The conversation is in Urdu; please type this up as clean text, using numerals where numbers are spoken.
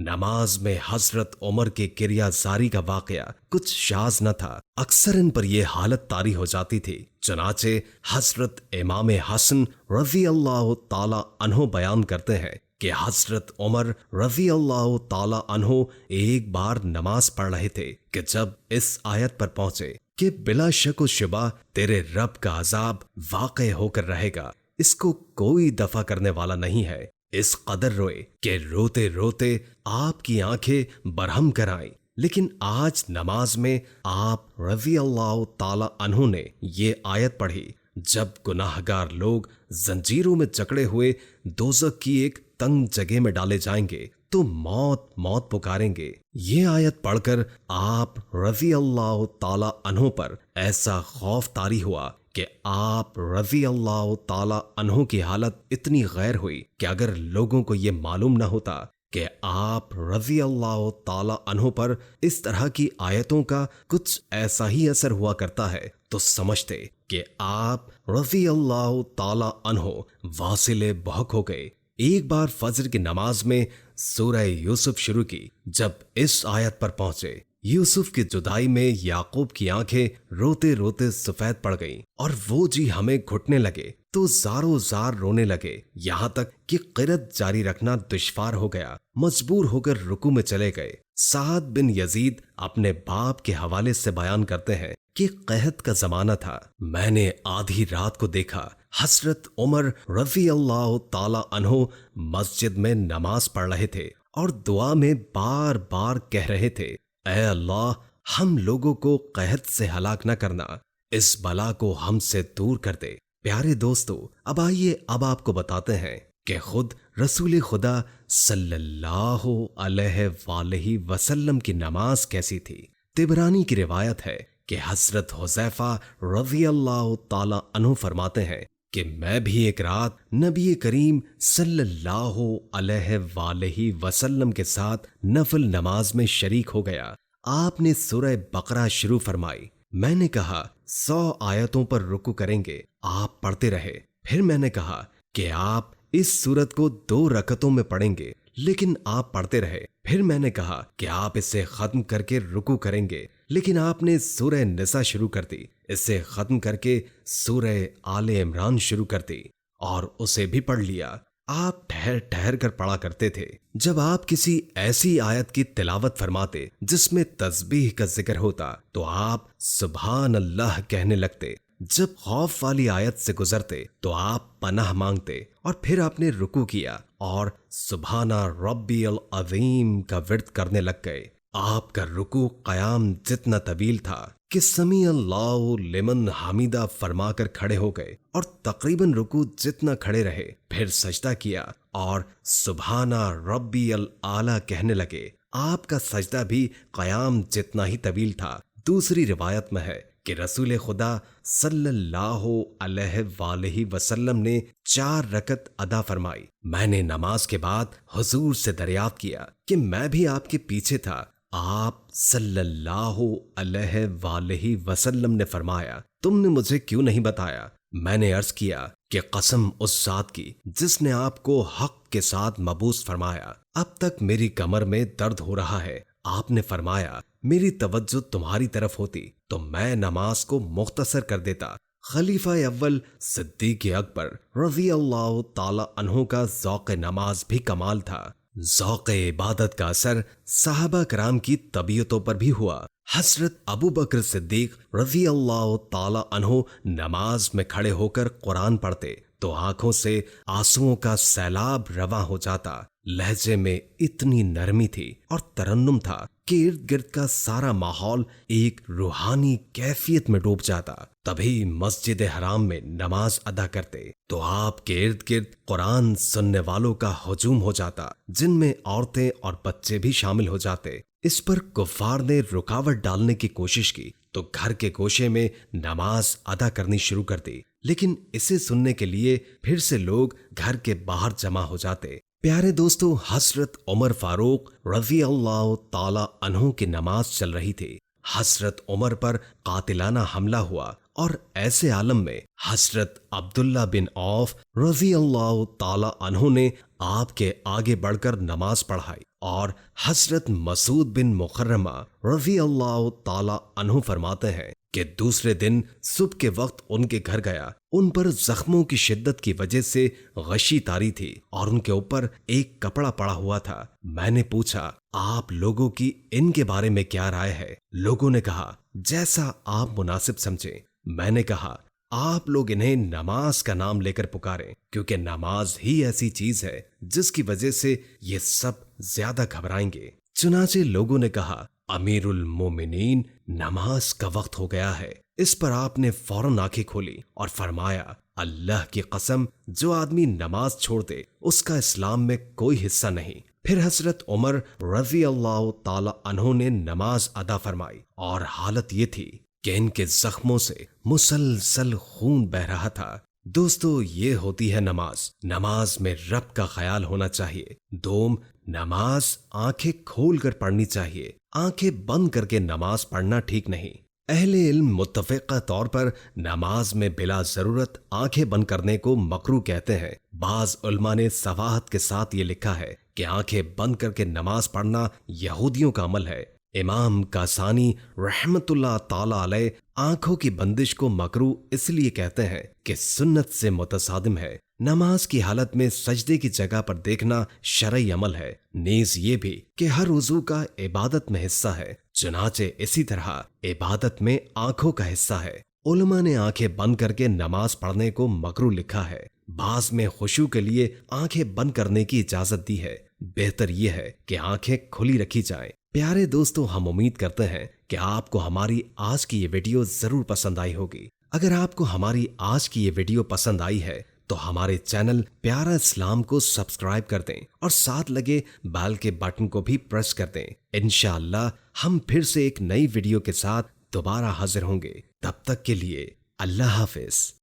نماز میں حضرت عمر کے کریا زاری کا واقعہ کچھ شاذ نہ تھا، اکثر ان پر یہ حالت طاری ہو جاتی تھی۔ چنانچہ حضرت امام حسن رضی اللہ تعالی عنہ بیان کرتے ہیں کہ حضرت عمر رضی اللہ تعالی عنہ ایک بار نماز پڑھ رہے تھے کہ جب اس آیت پر پہنچے کہ بلا شک و شبہ تیرے رب کا عذاب واقع ہو کر رہے گا، اس کو کوئی دفع کرنے والا نہیں ہے، اس قدر روئے کہ روتے روتے آپ کی آنکھیں برہم کر آئیں۔ لیکن آج نماز میں آپ رضی اللہ تعالی عنہ نے یہ آیت پڑھی، جب گناہگار لوگ زنجیروں میں جکڑے ہوئے دوزخ کی ایک تنگ جگہ میں ڈالے جائیں گے تو موت موت پکاریں گے۔ یہ آیت پڑھ کر آپ رضی اللہ تعالی عنہ پر ایسا خوف طاری ہوا کہ آپ رضی اللہ تعالی عنہ کی حالت اتنی غیر ہوئی کہ اگر لوگوں کو یہ معلوم نہ ہوتا کہ آپ رضی اللہ تعالی عنہ پر اس طرح کی آیتوں کا کچھ ایسا ہی اثر ہوا کرتا ہے تو سمجھتے کہ آپ رضی اللہ تعالی عنہ واصل بحق ہو گئے۔ ایک بار فجر کی نماز میں سورہ یوسف شروع کی، جب اس آیت پر پہنچے یوسف کی جدائی میں یعقوب کی آنکھیں روتے روتے سفید پڑ گئیں اور وہ جی ہمیں گھٹنے لگے تو زاروں زار رونے لگے، یہاں تک کہ قرت جاری رکھنا دشوار ہو گیا، مجبور ہو کر رکوع میں چلے گئے۔ سعد بن یزید اپنے باپ کے حوالے سے بیان کرتے ہیں کہ قحط کا زمانہ تھا، میں نے آدھی رات کو دیکھا حضرت عمر رضی اللہ تعالی عنہ مسجد میں نماز پڑھ رہے تھے اور دعا میں بار بار کہہ رہے تھے، اے اللہ ہم لوگوں کو قحط سے ہلاک نہ کرنا، اس بلا کو ہم سے دور کر دے۔ پیارے دوستو، اب آئیے اب آپ کو بتاتے ہیں کہ خود رسول خدا صلی اللہ علیہ وآلہ وسلم کی نماز کیسی تھی۔ طبرانی کی روایت ہے کہ حضرت حذیفہ رضی اللہ تعالی عنہ فرماتے ہیں کہ میں بھی ایک رات نبی کریم صلی اللہ علیہ وآلہ وسلم کے ساتھ نفل نماز میں شریک ہو گیا۔ آپ نے سورہ بقرہ شروع فرمائی، میں نے کہا 100 آیتوں پر رکوع کریں گے، آپ پڑھتے رہے۔ پھر میں نے کہا کہ آپ اس سورت کو 2 رکعتوں میں پڑھیں گے، لیکن آپ پڑھتے رہے۔ پھر میں نے کہا کہ آپ اسے ختم کر کے رکوع کریں گے، لیکن آپ نے سورہ نساء شروع کر دی، اسے ختم کر کے سورہ آل عمران شروع کر دی اور اسے بھی پڑھ لیا۔ آپ ٹھہر ٹھہر کر پڑھا کرتے تھے۔ جب آپ کسی ایسی آیت کی تلاوت فرماتے جس میں تسبیح کا ذکر ہوتا تو آپ سبحان اللہ کہنے لگتے۔ جب خوف والی آیت سے گزرتے تو آپ پناہ مانگتے اور پھر آپ نے رکوع کیا اور سبحان ربی العظیم کا ورد کرنے لگ گئے۔ آپ کا رکوع قیام جتنا طویل تھا کہ سمیع اللہ لمن حمیدہ فرما کر کھڑے ہو گئے اور تقریباً رکوع جتنا کھڑے رہے، پھر سجدہ کیا اور سبحان ربی الاعلی کہنے لگے۔ آپ کا سجدہ بھی قیام جتنا ہی طویل تھا۔ دوسری روایت میں ہے کہ رسول خدا صلی اللہ علیہ وآلہ وسلم نے 4 رکعت ادا فرمائی۔ میں نے نماز کے بعد حضور سے دریافت کیا کہ میں بھی آپ کے پیچھے تھا۔ آپ صلی اللہ علیہ وآلہ وسلم نے فرمایا، تم نے مجھے کیوں نہیں بتایا؟ میں نے عرض کیا کہ قسم اس ذات کی جس نے آپ کو حق کے ساتھ مبعوث فرمایا، اب تک میری کمر میں درد ہو رہا ہے۔ آپ نے فرمایا، میری توجہ تمہاری طرف ہوتی تو میں نماز کو مختصر کر دیتا۔ خلیفہ اول صدیق اکبر رضی اللہ تعالی عنہ کا ذوق نماز بھی کمال تھا۔ ذوق عبادت کا اثر صحابہ کرام کی طبیعتوں پر بھی ہوا۔ حضرت ابو بکر صدیق رضی اللہ تعالی عنہ نماز میں کھڑے ہو کر قرآن پڑھتے تو آنکھوں سے آنسوؤں کا سیلاب رواں ہو جاتا۔ لہجے میں اتنی نرمی تھی اور ترنم تھا کہ ارد گرد کا سارا ماحول ایک روحانی کیفیت میں ڈوب جاتا۔ تبھی مسجد حرام میں نماز ادا کرتے تو آپ کے ارد گرد قرآن سننے والوں کا ہجوم ہو جاتا، جن میں عورتیں اور بچے بھی شامل ہو جاتے۔ اس پر کفار نے رکاوٹ ڈالنے کی کوشش کی تو گھر کے گوشے میں نماز ادا کرنی شروع کر دی، لیکن اسے سننے کے لیے پھر سے لوگ گھر کے باہر جمع ہو جاتے۔ پیارے دوستو، حضرت عمر فاروق رضی اللہ تعالی عنہ کی نماز چل رہی تھی۔ حضرت عمر پر قاتلانہ حملہ ہوا اور ایسے عالم میں حضرت عبداللہ بن عوف رضی اللہ تعالی عنہ نے آپ کے آگے بڑھ کر نماز پڑھائی اور حضرت مسعود بن مخرمہ رضی اللہ تعالی عنہ فرماتے ہیں کہ دوسرے دن صبح کے وقت ان کے گھر گیا، ان پر زخموں کی شدت کی وجہ سے غشی طاری تھی اور ان کے اوپر ایک کپڑا پڑا ہوا تھا۔ میں نے پوچھا آپ لوگوں کی ان کے بارے میں کیا رائے ہے؟ لوگوں نے کہا جیسا آپ مناسب سمجھیں۔ میں نے کہا آپ لوگ انہیں نماز کا نام لے کر پکاریں، کیونکہ نماز ہی ایسی چیز ہے جس کی وجہ سے یہ سب زیادہ گھبرائیں گے۔ چنانچہ لوگوں نے کہا امیر المومنین نماز کا وقت ہو گیا ہے۔ اس پر آپ نے فوراً آنکھیں کھولی اور فرمایا اللہ کی قسم جو آدمی نماز چھوڑ دے اس کا اسلام میں کوئی حصہ نہیں۔ پھر حضرت عمر رضی اللہ تعالی عنہ نے نماز ادا فرمائی اور حالت یہ تھی کہ ان کے زخموں سے مسلسل خون بہ رہا تھا۔ دوستو یہ ہوتی ہے نماز۔ نماز میں رب کا خیال ہونا چاہیے۔ دوم، نماز آنکھیں کھول کر پڑھنی چاہیے، آنکھیں بند کر کے نماز پڑھنا ٹھیک نہیں۔ اہل علم متفقہ طور پر نماز میں بلا ضرورت آنکھیں بند کرنے کو مکروہ کہتے ہیں۔ بعض علماء نے صراحت کے ساتھ یہ لکھا ہے کہ آنکھیں بند کر کے نماز پڑھنا یہودیوں کا عمل ہے۔ امام کاسانی رحمت اللہ تعالی علیہ آنکھوں کی بندش کو مکروہ اس لیے کہتے ہیں کہ سنت سے متصادم ہے۔ نماز کی حالت میں سجدے کی جگہ پر دیکھنا شرعی عمل ہے، نیز یہ بھی کہ ہر عضو کا عبادت میں حصہ ہے، چنانچہ اسی طرح عبادت میں آنکھوں کا حصہ ہے۔ علماء نے آنکھیں بند کر کے نماز پڑھنے کو مکروہ لکھا ہے، بعض میں خشوع کے لیے آنکھیں بند کرنے کی اجازت دی ہے۔ بہتر یہ ہے کہ آنکھیں کھلی رکھی جائیں۔ پیارے دوستو، ہم امید کرتے ہیں کہ آپ کو ہماری آج کی یہ ویڈیو ضرور پسند آئی ہوگی۔ اگر آپ کو ہماری آج کی یہ ویڈیو پسند آئی ہے تو ہمارے چینل پیارا اسلام کو سبسکرائب کر دیں اور ساتھ لگے بیل کے بٹن کو بھی پریس کر دیں۔ انشاءاللہ ہم پھر سے ایک نئی ویڈیو کے ساتھ دوبارہ حاضر ہوں گے۔ تب تک کے لیے اللہ حافظ۔